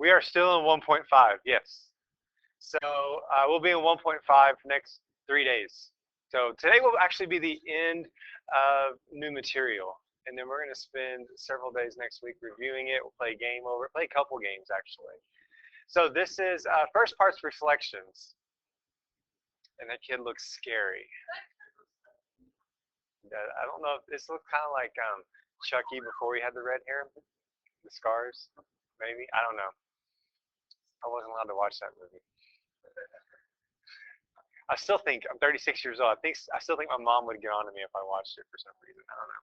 We are still in 1.5, yes. So we'll be in 1.5 next 3 days. So today will actually be the end of new material. And then we're going to spend several days next week reviewing it. We'll play a game over, play a couple games actually. So this is first part's reflections. And that kid looks scary. I don't know if this looks kind of like Chucky before he had the red hair, the scars, maybe. I don't know. I wasn't allowed to watch that movie. I still think I'm 36 years old. I still think my mom would get on to me if I watched it for some reason. I don't know.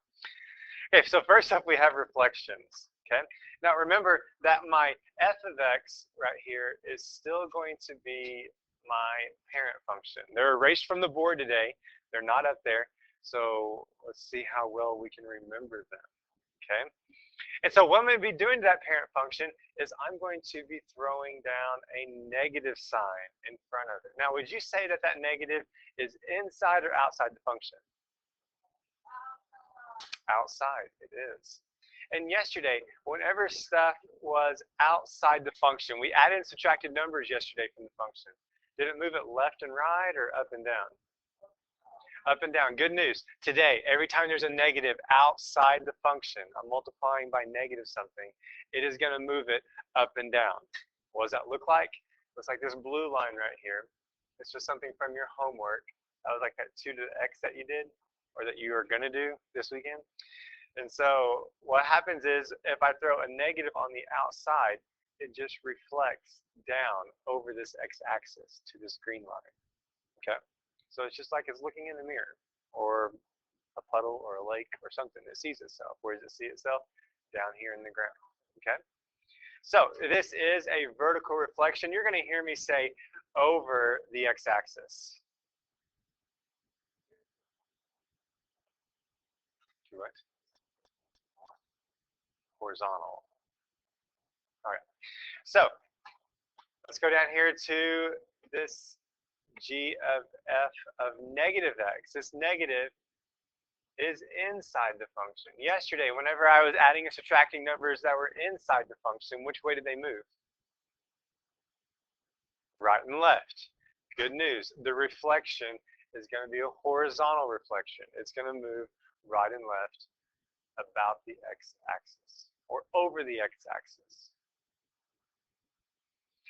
Okay, so first up we have reflections. Okay. Now remember that my f of x right here is still going to be my parent function. They're erased from the board today. They're not up there. So let's see how well we can remember them. Okay. And so what I'm going to be doing to that parent function is I'm going to be throwing down a negative sign in front of it. Now, would you say that that negative is inside or outside the function? Outside, it is. And yesterday, whenever stuff was outside the function, we added and subtracted numbers yesterday from the function. Did it move it left and right or up and down? Up and down. Good news. Today, every time there's a negative outside the function, I'm multiplying by negative something, it is going to move it up and down. What does that look like? Looks like this blue line right here. It's just something from your homework. That was like that 2 to the x that you did, or that you are going to do this weekend. And so what happens is if I throw a negative on the outside, it just reflects down over this x-axis to this green line. Okay? So it's just like it's looking in the mirror, or a puddle, or a lake, or something that sees itself. Where does it see itself? Down here in the ground. Okay? So this is a vertical reflection. You're going to hear me say over the x-axis. What? Horizontal. All right. So let's go down here to this g of f of negative x. This negative is inside the function. Yesterday, whenever I was adding and subtracting numbers that were inside the function, which way did they move? Right and left. Good news. The reflection is going to be a horizontal reflection. It's going to move right and left about the x-axis, or over the x-axis.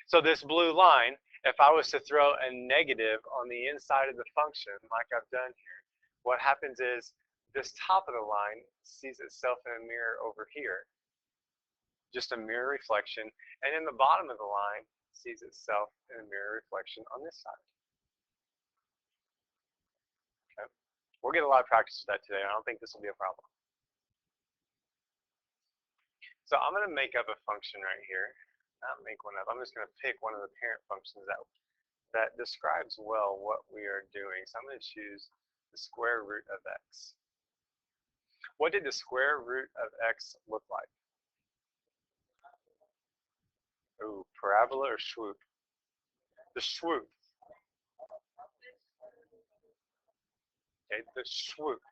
So this blue line, if I was to throw a negative on the inside of the function, like I've done here, what happens is this top of the line sees itself in a mirror over here, just a mirror reflection, and in the bottom of the line sees itself in a mirror reflection on this side. Okay. We'll get a lot of practice with that today. I don't think this will be a problem. So I'm going to make up a function right here. Not make one up. I'm just going to pick one of the parent functions that describes well what we are doing. So I'm going to choose the square root of x. What did the square root of x look like? Ooh, parabola or swoop? The swoop. Okay, the swoop.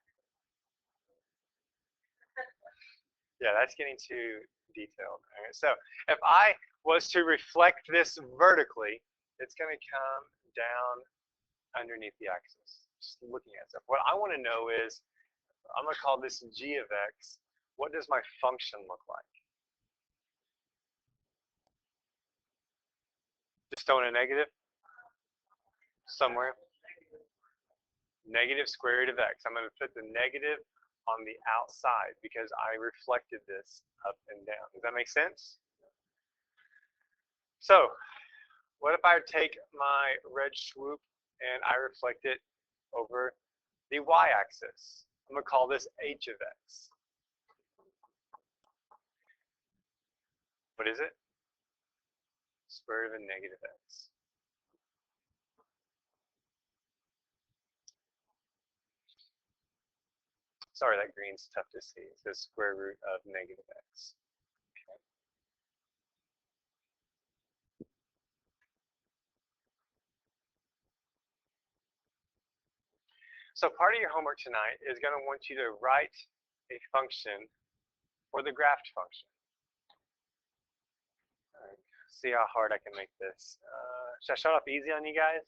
Yeah, that's getting too detailed. All right, so if I was to reflect this vertically, it's going to come down underneath the axis. Just looking at stuff. What I want to know is, I'm going to call this g of x. What does my function look like? Just throwing a negative somewhere. Negative square root of x. I'm going to put the negative on the outside because I reflected this up and down. Does that make sense? So what if I take my red swoop and I reflect it over the y-axis? I'm going to call this h of x. What is it? Square root of a negative x. Sorry, that green's tough to see. It says square root of negative x. Okay. So part of your homework tonight is going to want you to write a function for the graphed function. All right. see how hard I can make this. Should I start off easy on you guys?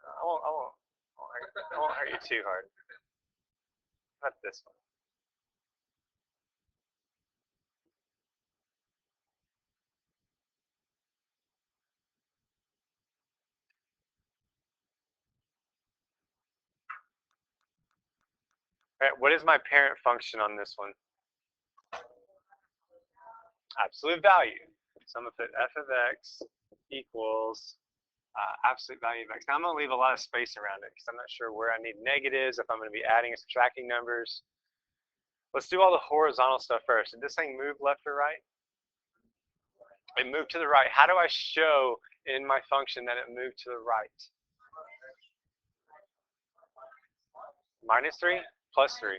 I won't hurt you too hard. Not this one. All right, what is my parent function on this one? Absolute value. So I'm going to put f of x equals absolute value of x. Now I'm going to leave a lot of space around it because I'm not sure where I need negatives, if I'm going to be adding and subtracting numbers. Let's do all the horizontal stuff first. Did this thing move left or right? It moved to the right. How do I show in my function that it moved to the right? Minus 3, plus 3.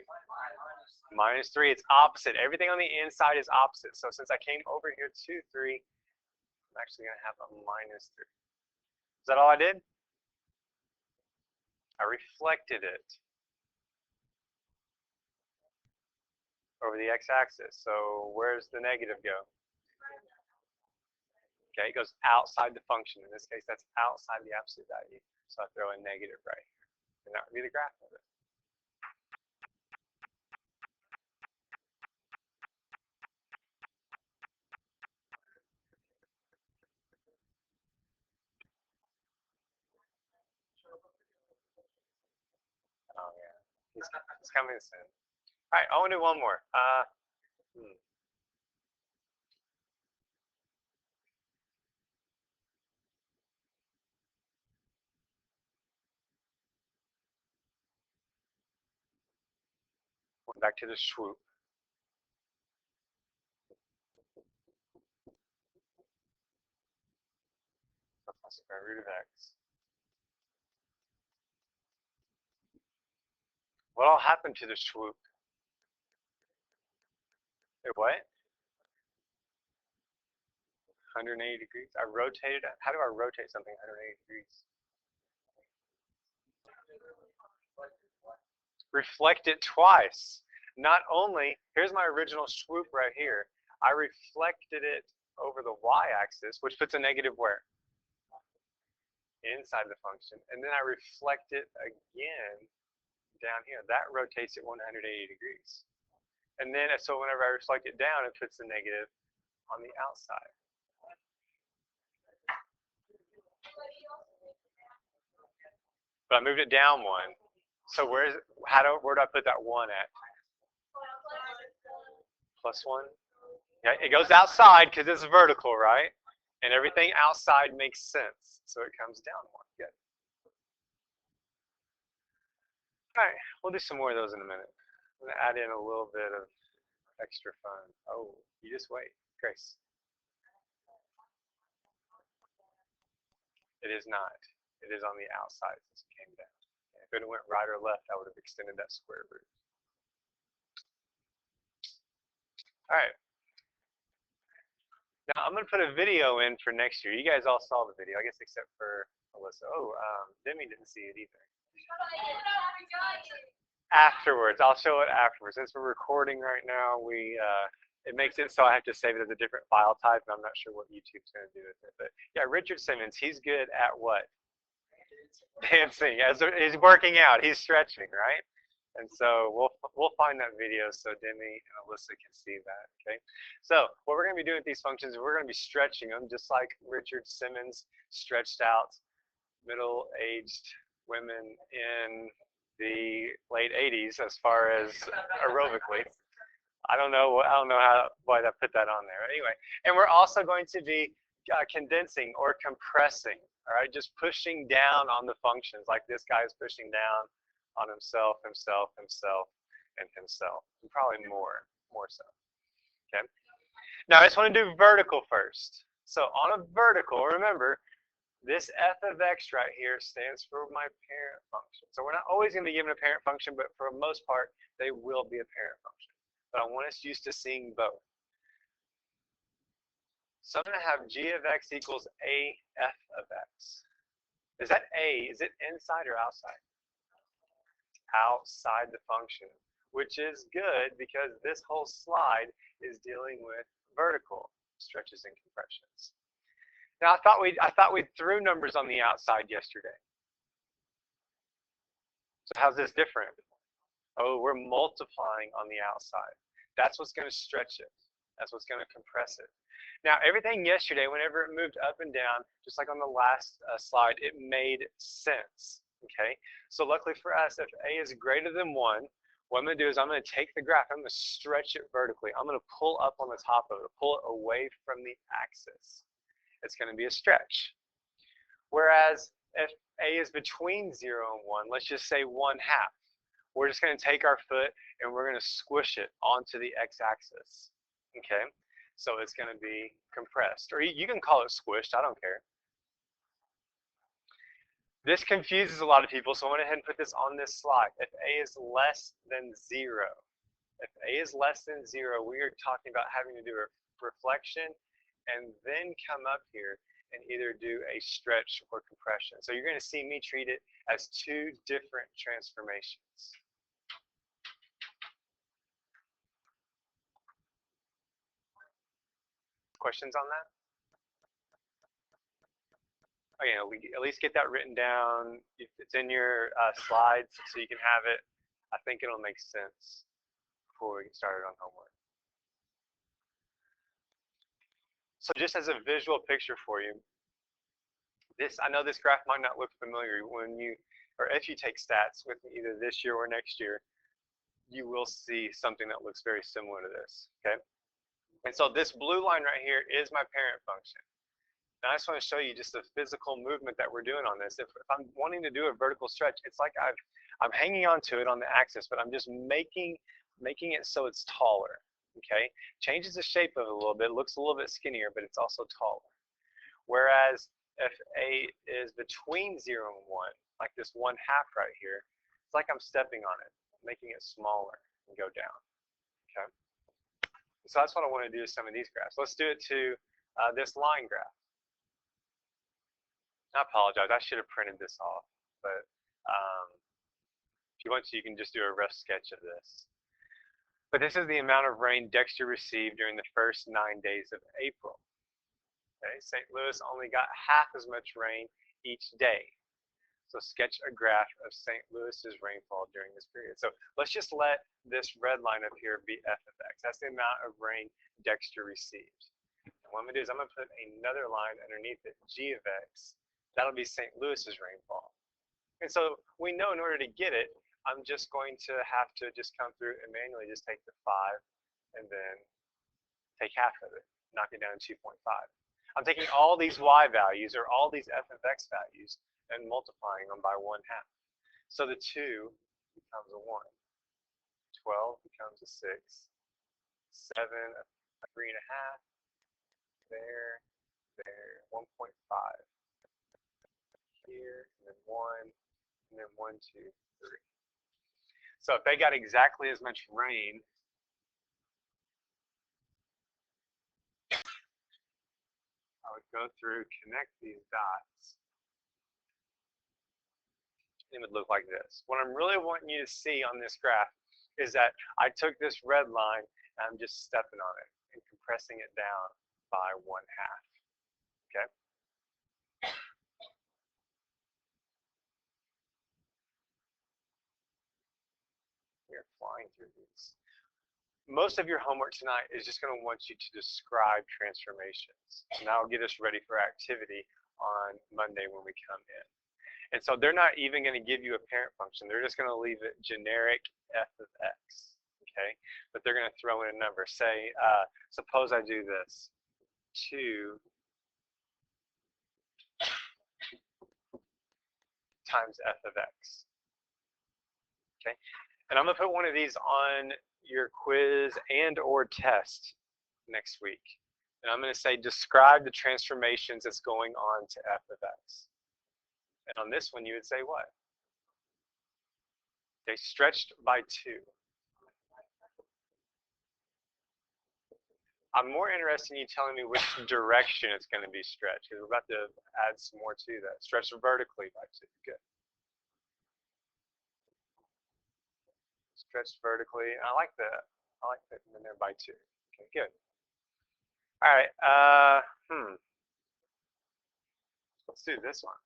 Minus 3, it's opposite. Everything on the inside is opposite. So since I came over here to 3, I'm actually going to have a minus 3. Is that all I did? I reflected it over the x-axis. So where's the negative go? Okay, it goes outside the function. In this case, that's outside the absolute value. So I throw a negative right here. And that would be the graph of it. Oh yeah, he's coming soon. All right, I want to do one more. Back to the swoop. Plus square root of x. What all happened to the swoop? It what? 180 degrees. I rotated it. How do I rotate something 180 degrees? Reflect it twice. Not only, here's my original swoop right here. I reflected it over the y-axis, which puts a negative where? Inside the function. And then I reflect it again down here. That rotates it 180 degrees. And then, so whenever I reflect it down, it puts the negative on the outside. But I moved it down one. So where do I put that 1 at? Plus 1? Yeah, it goes outside because it's vertical, right? And everything outside makes sense. So it comes down 1. Good. All right, we'll do some more of those in a minute. I'm going to add in a little bit of extra fun. Oh, you just wait. Grace. It is not. It is on the outside since it came down. If it went right or left, I would have extended that square root. All right. Now I'm going to put a video in for next year. You guys all saw the video, I guess, except for Alyssa. Oh, Demi didn't see it either. Afterwards, I'll show it afterwards. Since we're recording right now, it makes it so I have to save it as a different file type, and I'm not sure what YouTube's going to do with it. But yeah, Richard Simmons, he's good at what? Dancing. He's working out. He's stretching, right? And so we'll find that video so Demi and Alyssa can see that, okay? So what we're going to be doing with these functions is we're going to be stretching them just like Richard Simmons stretched out middle-aged women in the late 80s as far as aerobically. I don't know why I put that on there. Anyway, and we're also going to be condensing or compressing, all right? Just pushing down on the functions like this guy is pushing down on himself, himself, himself, and himself, and probably more so, okay? Now, I just want to do vertical first. So on a vertical, remember, this f of x right here stands for my parent function. So we're not always going to be given a parent function, but for the most part, they will be a parent function. But I want us used to seeing both. So I'm going to have g of x equals a f of x. Is that a, is it inside or outside? Outside the function, which is good because this whole slide is dealing with vertical stretches and compressions. Now I thought we threw numbers on the outside yesterday. So how's this different? Oh, we're multiplying on the outside. That's what's going to stretch it. That's what's going to compress it. Now, everything yesterday, whenever it moved up and down, just like on the last slide, it made sense. Okay? So luckily for us, if A is greater than 1, what I'm going to do is I'm going to take the graph, I'm going to stretch it vertically. I'm going to pull up on the top of it, pull it away from the axis. It's going to be a stretch. Whereas if A is between 0 and 1, let's just say 1/2. We're just going to take our foot and we're going to squish it onto the x-axis. Okay? So it's going to be compressed. Or you can call it squished, I don't care. This confuses a lot of people, so I went ahead and put this on this slide. If A is less than 0, if A is less than 0, we are talking about having to do a reflection and then come up here and either do a stretch or compression. So you're going to see me treat it as two different transformations. Questions on that? Okay, at least get that written down. It's in your slides, so you can have it. I think it'll make sense before we get started on homework. So just as a visual picture for you, I know this graph might not look familiar when you, or if you take stats with me either this year or next year, you will see something that looks very similar to this, okay? And so this blue line right here is my parent function. Now I just want to show you just the physical movement that we're doing on this. If I'm wanting to do a vertical stretch, it's like I'm hanging on to it on the axis, but I'm just making it so it's taller, okay? Changes the shape of it a little bit, looks a little bit skinnier, but it's also taller. Whereas if A is between 0 and 1, like this 1/2 right here, it's like I'm stepping on it, making it smaller and go down, okay? So that's what I want to do with some of these graphs. Let's do it to this line graph. I apologize, I should have printed this off, but if you want to, you can just do a rough sketch of this. But this is the amount of rain Dexter received during the first 9 days of April. Okay, St. Louis only got half as much rain each day. So sketch a graph of St. Louis's rainfall during this period. So let's just let this red line up here be f of x. That's the amount of rain Dexter received. And what I'm going to do is I'm going to put another line underneath it, g of x. That'll be St. Louis's rainfall. And so we know in order to get it, I'm just going to have to just come through and manually just take the 5 and then take half of it, knock it down to 2.5. I'm taking all these y values or all these f of x values and multiplying them by 1/2. So the 2 becomes a 1. 12 becomes a 6. 7, a 3.5. There, 1.5. Here, and then 1, and then 1, 2, 3. So if they got exactly as much rain, I would go through, connect these dots. It would look like this. What I'm really wanting you to see on this graph is that I took this red line and I'm just stepping on it and compressing it down by 1/2. Okay? We're flying through these. Most of your homework tonight is just going to want you to describe transformations. And that will get us ready for activity on Monday when we come in. And so they're not even going to give you a parent function. They're just going to leave it generic f of x, okay? But they're going to throw in a number. Say, suppose I do this, 2 times f of x, okay? And I'm going to put one of these on your quiz and or test next week. And I'm going to say, describe the transformations that's going on to f of x. And on this one, you would say what? They stretched by 2. I'm more interested in you telling me which direction it's going to be stretched, because we're about to add some more to that. Stretched vertically by 2. Good. stretched vertically. I like that in there by 2. Okay, good. All right. Let's do this one.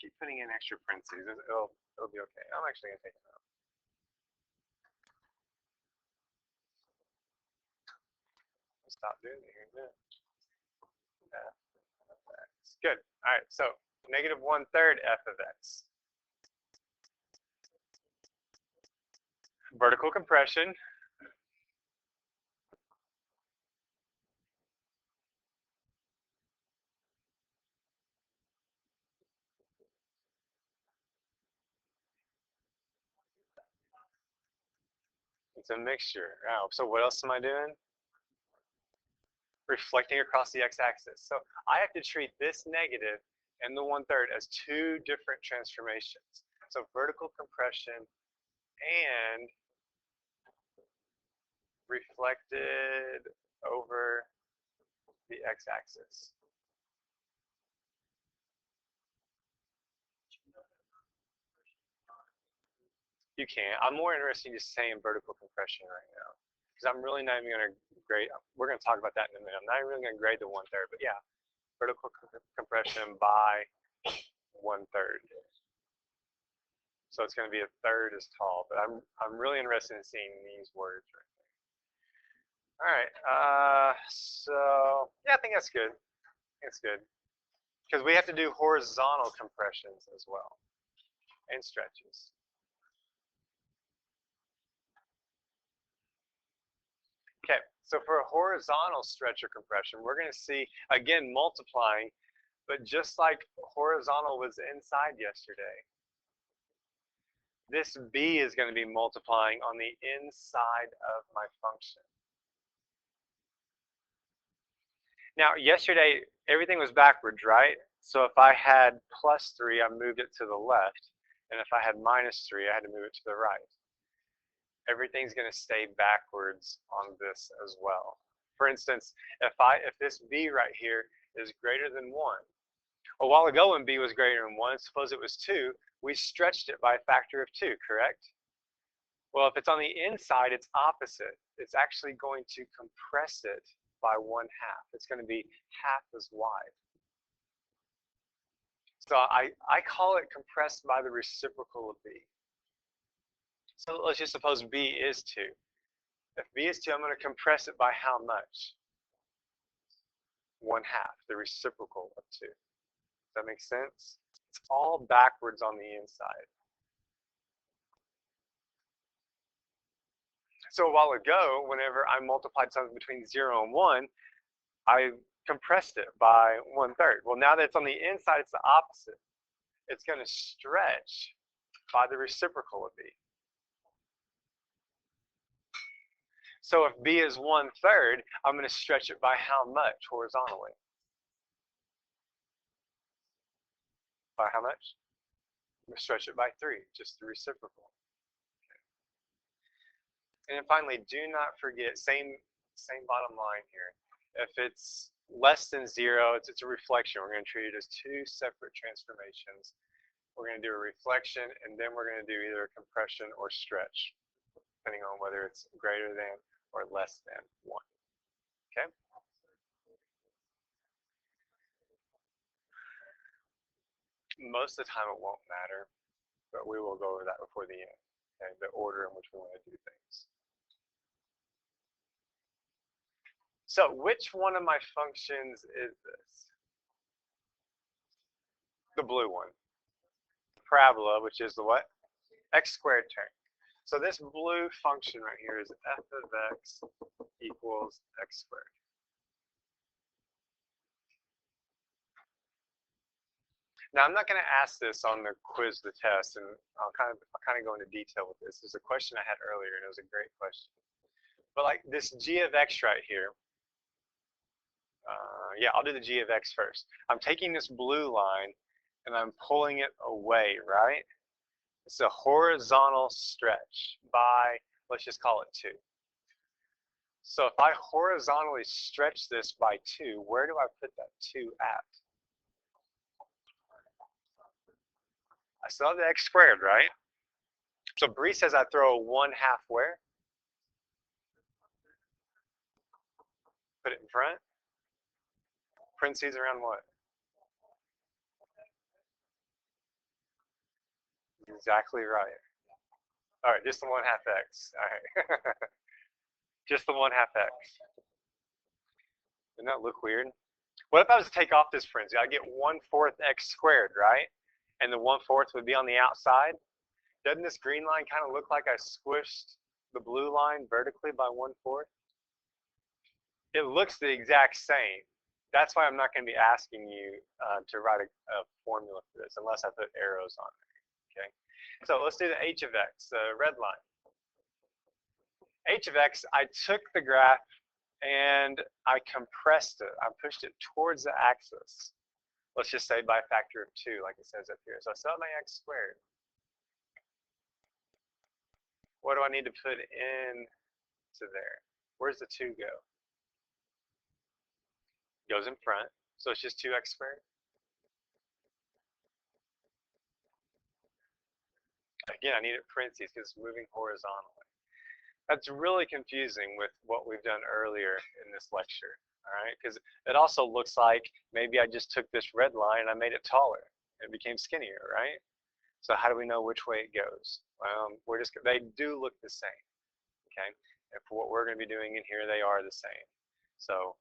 Keep putting in extra parentheses. It'll be okay. I'm actually gonna take it out. Stop doing it here in a minute. F of x. Good. All right. So negative 1/3 f of x. Vertical compression. It's a mixture. Oh, so what else am I doing? Reflecting across the x-axis. So I have to treat this negative and the 1/3 as 2 different transformations. So vertical compression and reflected over the x-axis. You can't. I'm more interested in just saying vertical compression right now, because I'm really not even going to grade. We're going to talk about that in a minute. I'm not even going to grade the 1/3, but yeah, vertical compression by 1/3. So it's going to be 1/3 as tall. But I'm really interested in seeing these words right there. All right. So yeah, I think that's good. It's good because we have to do horizontal compressions as well and stretches. Okay, so for a horizontal stretch or compression, we're going to see, again, multiplying, but just like horizontal was inside yesterday, this b is going to be multiplying on the inside of my function. Now, yesterday, everything was backwards, right? So if I had +3, I moved it to the left, and if I had -3, I had to move it to the right. Everything's going to stay backwards on this as well. For instance, if this b right here is greater than 1, a while ago when b was greater than 1, suppose it was 2, we stretched it by a factor of 2, correct? Well, if it's on the inside, it's opposite. It's actually going to compress it by 1/2. It's going to be half as wide. So I call it compressed by the reciprocal of b. So let's just suppose b is 2. If b is 2, I'm going to compress it by how much? 1/2, the reciprocal of 2. Does that make sense? It's all backwards on the inside. So a while ago, whenever I multiplied something between 0 and 1, I compressed it by 1/3. Well, now that it's on the inside, it's the opposite. It's going to stretch by the reciprocal of b. So if b is 1/3, I'm going to stretch it by how much horizontally? By how much? I'm going to stretch it by 3, just the reciprocal. Okay. And then finally, do not forget, same bottom line here. If it's less than 0, it's a reflection. We're going to treat it as 2 separate transformations. We're going to do a reflection, and then we're going to do either a compression or stretch, depending on whether it's greater than or less than 1. Okay? Most of the time it won't matter, but we will go over that before the end, okay? The order in which we want to do things. So which one of my functions is this? The blue one. Parabola, which is the what? X squared term. So this blue function right here is f of x equals x squared. Now I'm not going to ask this on the quiz, the test, and I'll kind of go into detail with this. This is a question I had earlier, and it was a great question. But like this g of x right here, yeah, I'll do the g of x first. I'm taking this blue line and I'm pulling it away, right? It's a horizontal stretch by, let's just call it 2. So if I horizontally stretch this by 2, where do I put that 2 at? I still have the x squared, right? So Bree says I throw a 1/2 where? Put it in front. Parentheses around what? Exactly right. All right, just the 1/2 x. All right. Just the 1/2 x. Doesn't that look weird? What if I was to take off this parenthesis? I get 1/4 x squared, right? And the 1/4 would be on the outside. Doesn't this green line kind of look like I squished the blue line vertically by 1/4? It looks the exact same. That's why I'm not going to be asking you to write a formula for this unless I put arrows on it. Okay. So let's do the h of x, the red line. H of x, I took the graph and I compressed it. I pushed it towards the axis. Let's just say by a factor of 2, like it says up here. So I still have my x squared. What do I need to put in to there? Where's the 2 go? Goes in front. So it's just 2x squared. Again, I need it parentheses because it's moving horizontally. That's really confusing with what we've done earlier in this lecture, all right? Because it also looks like maybe I just took this red line and I made it taller. It became skinnier, right? So how do we know which way it goes? They do look the same, okay? And for what we're going to be doing in here, they are the same. So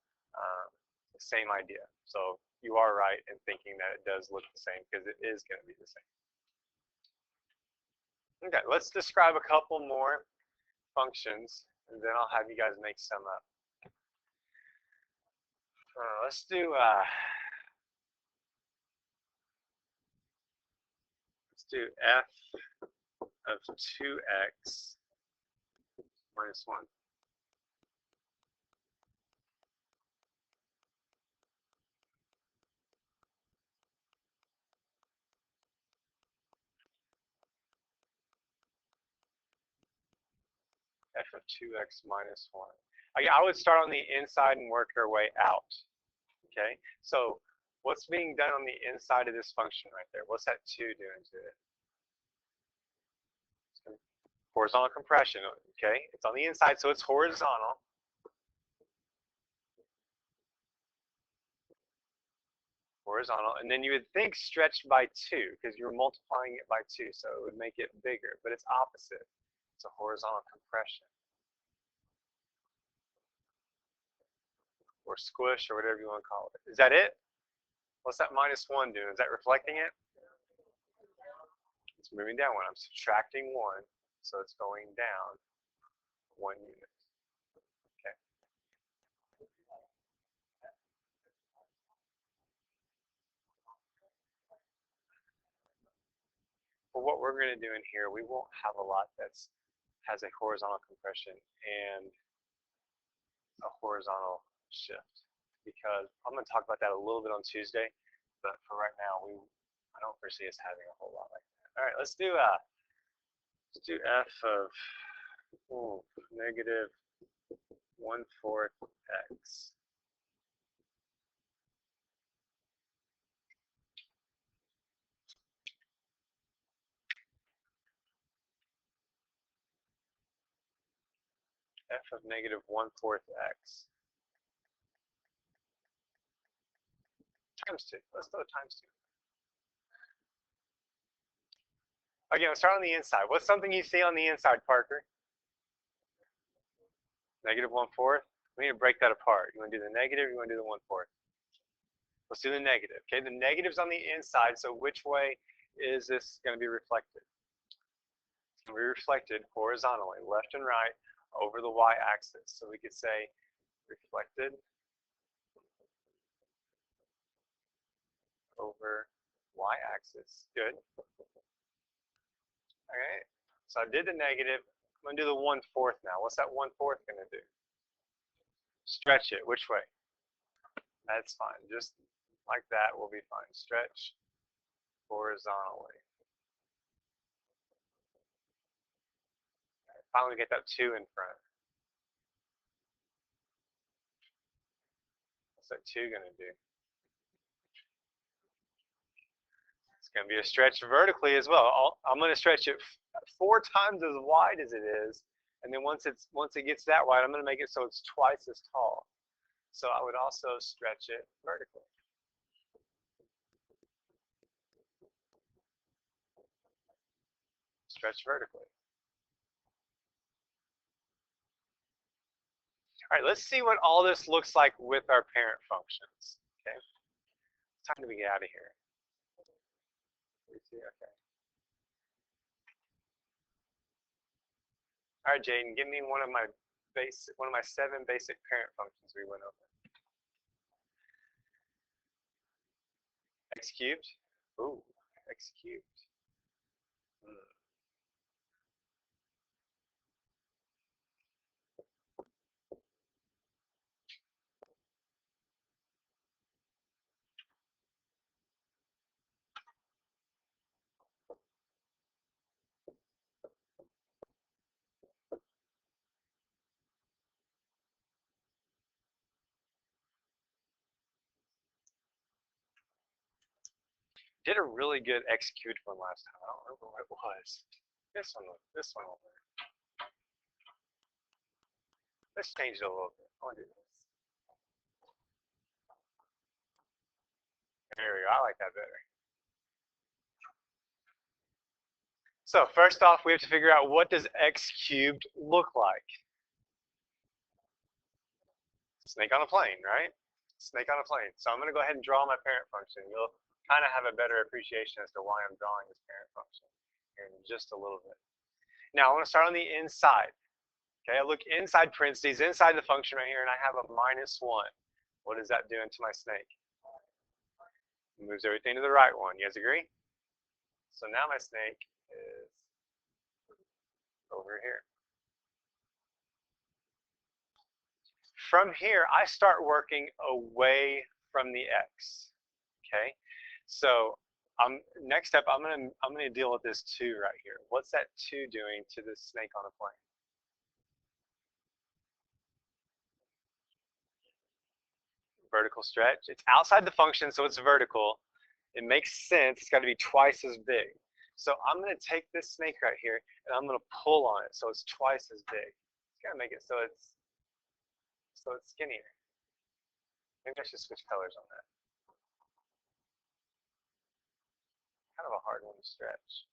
same idea. So you are right in thinking that it does look the same because it is going to be the same. Okay, let's describe a couple more functions, and then I'll have you guys make some up. Let's do f of 2x minus 1. F of 2x minus 1. I would start on the inside and work our way out. Okay, so what's being done on the inside of this function right there? What's that 2 doing to it? Horizontal compression, okay? It's on the inside, so it's horizontal. Horizontal, and then you would think stretched by 2 because you're multiplying it by 2, so it would make it bigger, but it's opposite. It's a horizontal compression. Or squish, or whatever you want to call it. Is that it? What's that minus 1 doing? Is that reflecting it? It's moving down 1. I'm subtracting 1, so it's going down 1 unit. Okay. For what we're going to do in here, we won't have a lot that's has a horizontal compression and a horizontal shift, because I'm going to talk about that a little bit on Tuesday, but for right now, I don't foresee us having a whole lot like that. All right, let's do f of negative 1/4 x. F of negative 1/4 x times 2. Let's do it times 2. Again, let's start on the inside. What's something you see on the inside, Parker? Negative 1/4. We need to break that apart. You want to do the negative, you want to do the 1/4? Let's do the negative. Okay, the negative's on the inside, so which way is this going to be reflected? It's going to be reflected horizontally, left and right, over the y-axis. So we could say reflected over y-axis. Good. Okay, so I did the negative. I'm going to do the 1/4 now. What's that 1/4 going to do? Stretch it. Which way? That's fine. Just like that will be fine. Stretch horizontally. Finally get that 2 in front. What's that 2 going to do? It's going to be a stretch vertically as well. I'm going to stretch it 4 times as wide as it is, and then once it gets that wide, I'm going to make it so it's twice as tall. So I would also stretch it vertically. Stretch vertically. All right, let's see what all this looks like with our parent functions. Okay, it's time to get out of here. Okay. All right, Jaden, give me one of my 7 basic parent functions we went over. X cubed. Ooh, X cubed. Did a really good X cubed one last time. I don't remember what it was. This one will work. Let's change it a little bit. I want to do this. There we go. I like that better. So first off, we have to figure out, what does X cubed look like? Snake on a plane, right? Snake on a plane. So I'm going to go ahead and draw my parent function. You'll kind of have a better appreciation as to why I'm drawing this parent function here in just a little bit. Now I want to start on the inside. Okay, I look inside parentheses, inside the function right here, and I have a -1. What is that doing to my snake? It moves everything to the right one. You guys agree? So now my snake is over here. From here, I start working away from the X. Okay, so next step, I'm gonna deal with this 2 right here. What's that 2 doing to this snake on a plane? Vertical stretch. It's outside the function, so it's vertical. It makes sense. It's got to be twice as big. So I'm going to take this snake right here, and I'm going to pull on it so it's twice as big. It's going to make it so it's skinnier. Maybe I should switch colors on that. Kind of a hard one to stretch.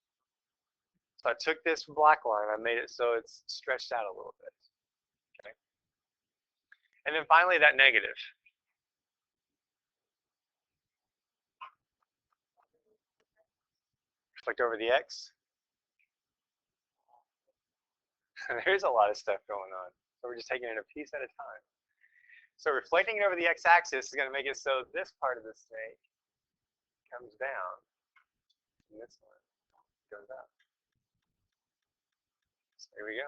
So I took this black line, I made it so it's stretched out a little bit. Okay. And then finally that negative. Reflect over the X. There's a lot of stuff going on. So we're just taking it a piece at a time. So reflecting it over the x-axis is going to make it so this part of the snake comes down, and this one goes up. So there we go.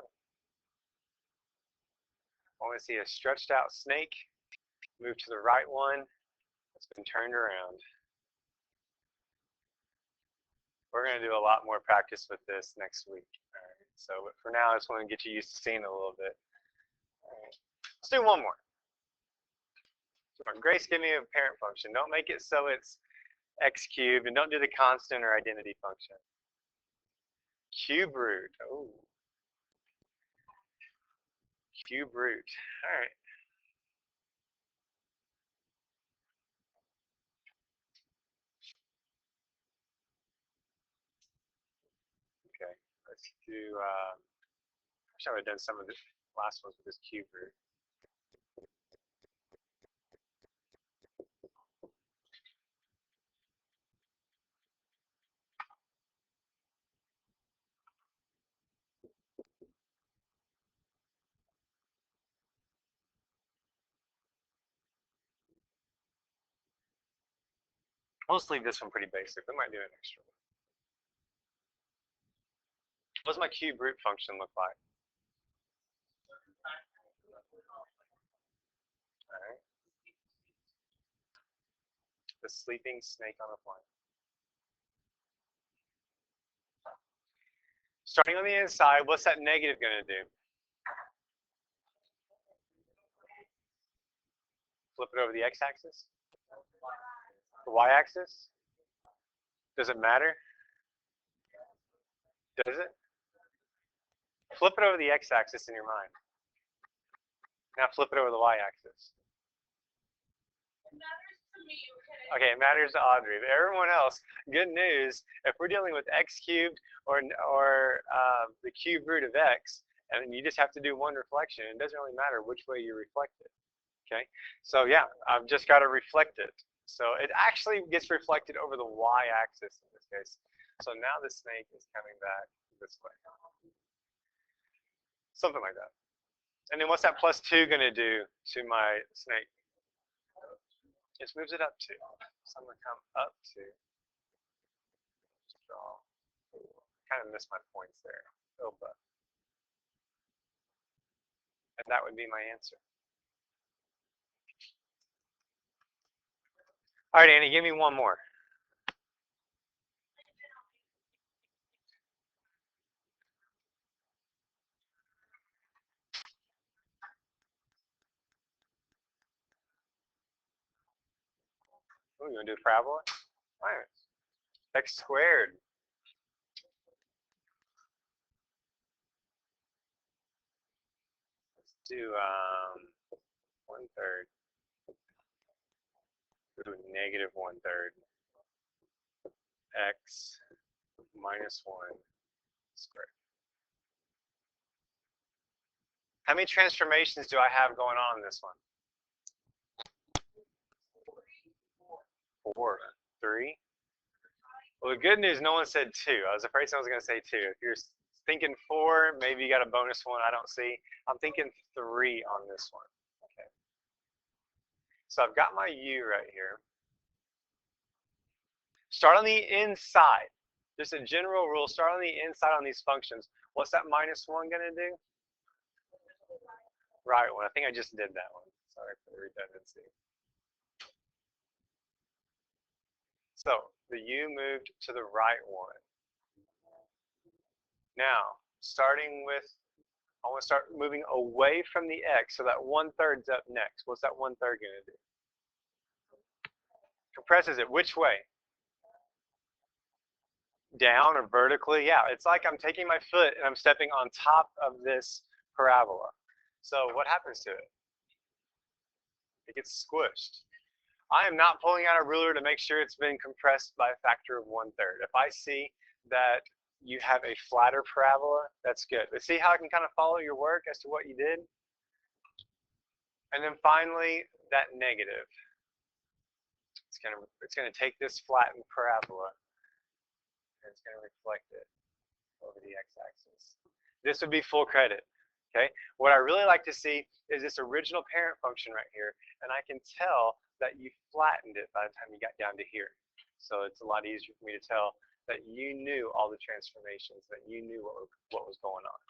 I want to see a stretched out snake move to the right one that's been turned around. We're going to do a lot more practice with this next week. All right. So but for now, I just want to get you used to seeing it a little bit. All right. Let's do one more. So Grace, give me a parent function. Don't make it so it's x cubed, and don't do the constant or identity function. Cube root. Oh. Cube root. All right. Okay. Let's do. I wish I would have done some of the last ones with this cube root. I'll just leave this one pretty basic. We might do an extra one. What does my cube root function look like? All right. The sleeping snake on a plane. Starting on the inside, what's that negative going to do? Flip it over the x-axis? The y-axis? Does it matter? Does it? Flip it over the x-axis in your mind. Now flip it over the y-axis. Okay, it matters to Audrey. But everyone else, good news. If we're dealing with x cubed or the cube root of x, and you just have to do one reflection, it doesn't really matter which way you reflect it. Okay, so yeah, I've just got to reflect it. So it actually gets reflected over the y-axis in this case. So now the snake is coming back this way. Something like that. And then what's that plus 2 going to do to my snake? It moves it up 2. So I'm going to come up 2. Draw. Kind of missed my points there. Oh, but. And that would be my answer. All right, Annie, give me one more. Oh, you want to do a parabola? All right. X squared. Let's do 1/3. Do negative 1/3. X minus 1 squared. How many transformations do I have going on in this one? 4. 3. Well, the good news, no one said 2. I was afraid someone was going to say 2. If you're thinking 4, maybe you got a bonus one I don't see. I'm thinking 3 on this one. Okay. So I've got my u right here. Start on the inside. Just a general rule, start on the inside on these functions. What's that minus 1 going to do? Right one. I think I just did that one. Sorry for the redundancy. So the u moved to the right one. Now, starting with, I want to start moving away from the x, so that 1/3's up next. What's that 1/3 going to do? Compresses it. Which way? Down or vertically? Yeah, it's like I'm taking my foot and I'm stepping on top of this parabola. So what happens to it? It gets squished. I am not pulling out a ruler to make sure it's been compressed by a factor of 1/3. If I see that you have a flatter parabola, that's good. But see how I can kind of follow your work as to what you did? And then finally, that negative. It's gonna take this flattened parabola and it's gonna reflect it over the x-axis. This would be full credit. Okay. What I really like to see is this original parent function right here, and I can tell that you flattened it by the time you got down to here. So it's a lot easier for me to tell that you knew all the transformations, that you knew what was going on.